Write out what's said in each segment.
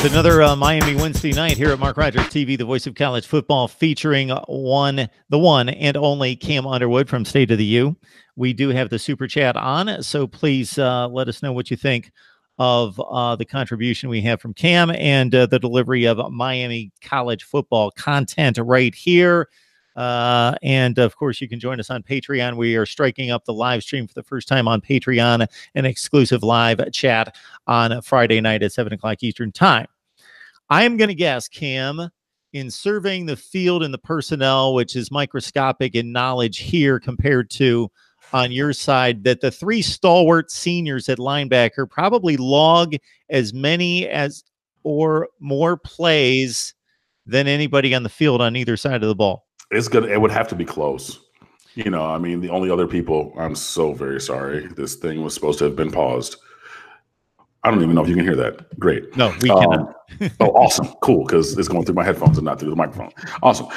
It's another Miami Wednesday night here at Mark Rogers TV, the voice of college football, featuring the one and only Cam Underwood from State of the U. We do have the super chat on, so please let us know what you think of the contribution we have from Cam and the delivery of Miami college football content right here. And of course, you can join us on Patreon. We are striking up the live stream for the first time on Patreon, an exclusive live chat on Friday night at 7 o'clock Eastern time. I am going to guess, Cam, in surveying the field and the personnel, which is microscopic in knowledge here compared to on your side, that the three stalwart seniors at linebacker probably log as many as or more plays than anybody on the field on either side of the ball. It's good. It would have to be close. You know, I mean, the only other people, I'm so very sorry. This thing was supposed to have been paused. I don't even know if you can hear that. Great. No, we cannot. Oh, awesome. Cool. Because it's going through my headphones and not through the microphone. Awesome.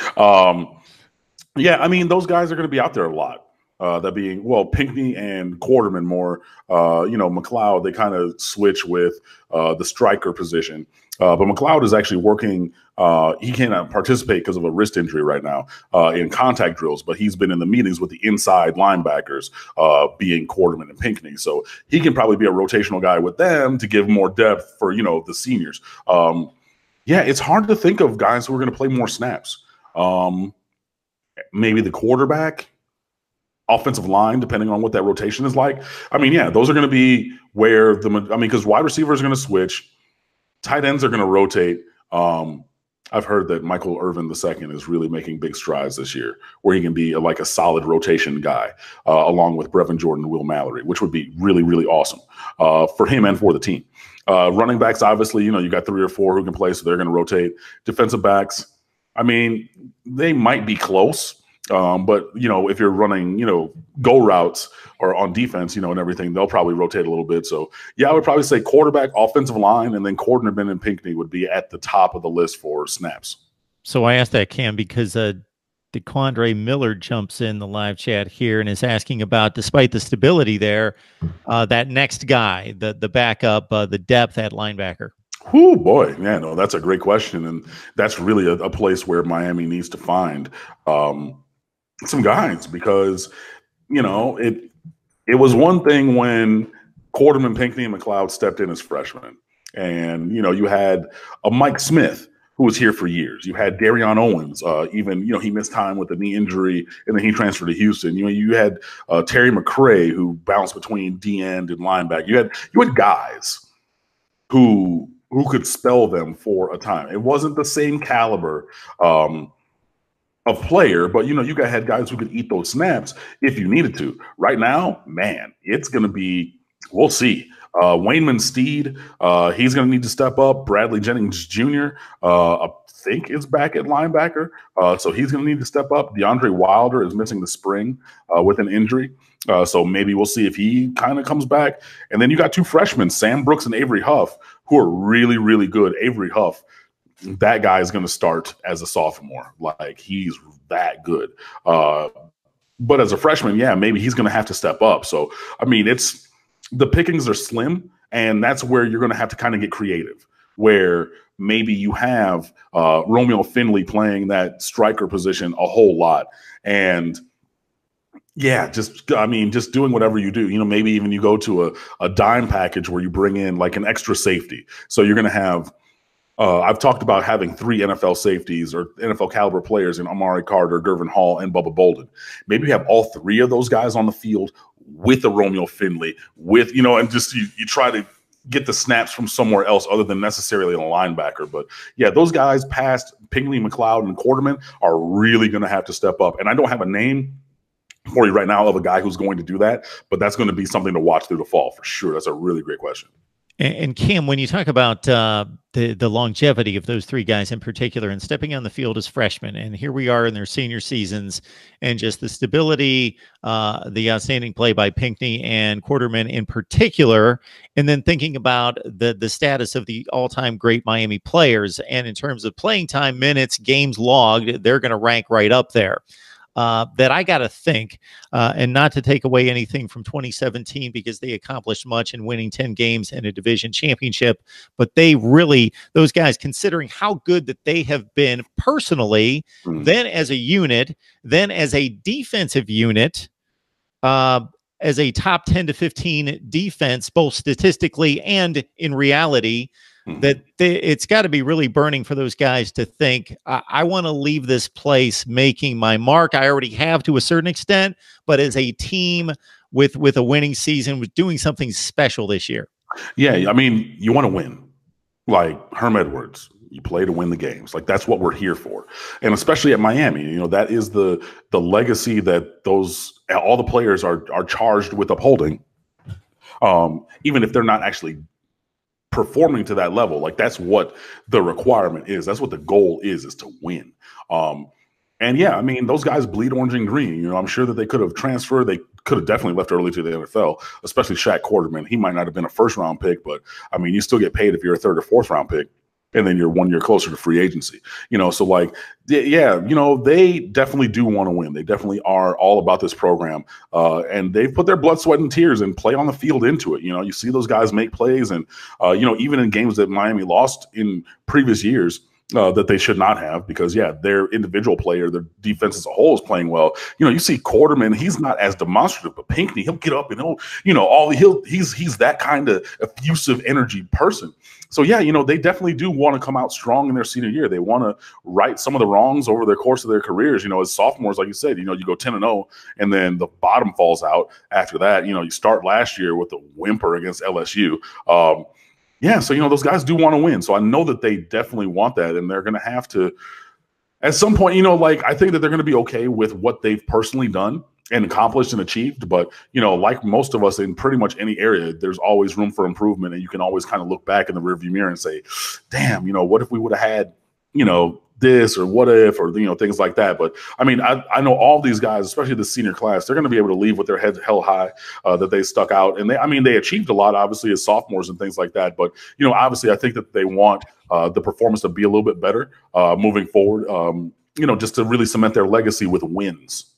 Yeah, I mean, those guys are going to be out there a lot. That being, well, Pinckney and Quarterman more, McLeod, they kind of switch with the striker position. But McLeod is actually working. He cannot participate because of a wrist injury right now in contact drills, but he's been in the meetings with the inside linebackers, being Quarterman and Pinckney. So he can probably be a rotational guy with them to give more depth for, the seniors. Yeah, it's hard to think of guys who are going to play more snaps. Maybe the quarterback, offensive line, depending on what that rotation is like. I mean, yeah, those are going to be where because wide receivers are going to switch. Tight ends are going to rotate. I've heard that Michael Irvin II is really making big strides this year, where he can be like a solid rotation guy, along with Brevin Jordan and Will Mallory, which would be really, really awesome for him and for the team. Running backs, obviously, you got 3 or 4 who can play, so they're going to rotate. Defensive backs, I mean, they might be close. But, if you're running, go routes or on defense, and everything, they'll probably rotate a little bit. So, yeah, I would probably say quarterback, offensive line, and then Quarterman and Pinckney would be at the top of the list for snaps. So I asked that, Cam, because DeQuandre Miller jumps in the live chat here and is asking about, despite the stability there, that next guy, the backup, the depth at linebacker. Oh, boy. Yeah, no, that's a great question. And that's really a place where Miami needs to find some guys, because it was one thing when Quarterman, Pinckney, and McLeod stepped in as freshmen, and you had a Mike Smith who was here for years. You had Darion Owens, even he missed time with a knee injury, and then he transferred to Houston. You had Terry McRae, who bounced between D end and linebacker. You had guys who could spell them for a time. It wasn't the same caliber of player, but you had guys who could eat those snaps if you needed to. Right now, man, it's going to be, we'll see. Wayman Steed, he's going to need to step up. Bradley Jennings Jr., I think is back at linebacker, so he's going to need to step up. DeAndre Wilder is missing the spring with an injury, so maybe we'll see if he kind of comes back. And then you got 2 freshmen, Sam Brooks and Avery Huff, who are really, really good. Avery Huff, that guy is going to start as a sophomore. Like, he's that good. But as a freshman, yeah, maybe he's going to have to step up. So, I mean, the pickings are slim, and that's where you're going to have to kind of get creative, where maybe you have Romeo Finley playing that striker position a whole lot. And yeah, just doing whatever you do, maybe even you go to a dime package where you bring in like an extra safety. So you're going to have, I've talked about having 3 NFL safeties or NFL caliber players in Amari Carter, Gervin Hall, and Bubba Bolden. Maybe you have all 3 of those guys on the field with a Romeo Finley, with, and just you try to get the snaps from somewhere else other than necessarily a linebacker. But yeah, those guys past Pinckney, McLeod, and Quarterman are really going to have to step up. And I don't have a name for you right now of a guy who's going to do that, but that's going to be something to watch through the fall for sure. That's a really great question. And Cam, when you talk about the longevity of those 3 guys in particular and stepping on the field as freshmen, and here we are in their senior seasons, and just the stability, the outstanding play by Pinckney and Quarterman in particular, and then thinking about the status of the all-time great Miami players, and in terms of playing time, minutes, games logged, they're going to rank right up there. that I got to think, and not to take away anything from 2017 because they accomplished much in winning 10 games and a division championship, but they really, those guys, considering how good that they have been personally, then as a unit, then as a defensive unit, as a top 10 to 15 defense, both statistically and in reality, that it's got to be really burning for those guys to think, I want to leave this place making my mark. I already have to a certain extent, but as a team with a winning season, with doing something special this year. Yeah, I mean, you want to win. Like Herm Edwards, you play to win the games. Like that's what we're here for. And especially at Miami, you know, that is the legacy that all the players are charged with upholding. Even if they're not actually performing to that level, like that's what the requirement is. That's what the goal is to win. And yeah, I mean, those guys bleed orange and green. You know, I'm sure that they could have transferred. They could have definitely left early to the NFL, especially Shaq Quarterman. He might not have been a first-round pick, but I mean, you still get paid if you're a third or fourth-round pick, and then you're 1 year closer to free agency. You know, so like, yeah, you know, they definitely do want to win. They definitely are all about this program, and they've put their blood, sweat, and tears and play on the field into it. You know, you see those guys make plays, and you know, even in games that Miami lost in previous years, that they should not have, because yeah, their individual player, their defense as a whole is playing well. You know, you see Quarterman, he's not as demonstrative, but Pinckney, he'll get up and he'll, you know, he's that kind of effusive energy person. So yeah, you know, they definitely do want to come out strong in their senior year. They want to right some of the wrongs over the course of their careers. You know, as sophomores, like you said, you know, you go 10-0 and then the bottom falls out after that. You know, you start last year with a whimper against LSU. Yeah, so, you know, those guys do want to win. So I know that they definitely want that, and they're going to have to, at some point, you know, like, I think that they're going to be okay with what they've personally done and accomplished and achieved. But, you know, like most of us in pretty much any area, there's always room for improvement, and you can always kind of look back in the rearview mirror and say, damn, you know, what if we would have had, you know, this, or what if, or, you know, things like that. But I mean, I know all these guys, especially the senior class, they're going to be able to leave with their heads held high, that they stuck out. And they achieved a lot, obviously, as sophomores and things like that. But, you know, obviously, I think that they want the performance to be a little bit better moving forward, you know, just to really cement their legacy with wins.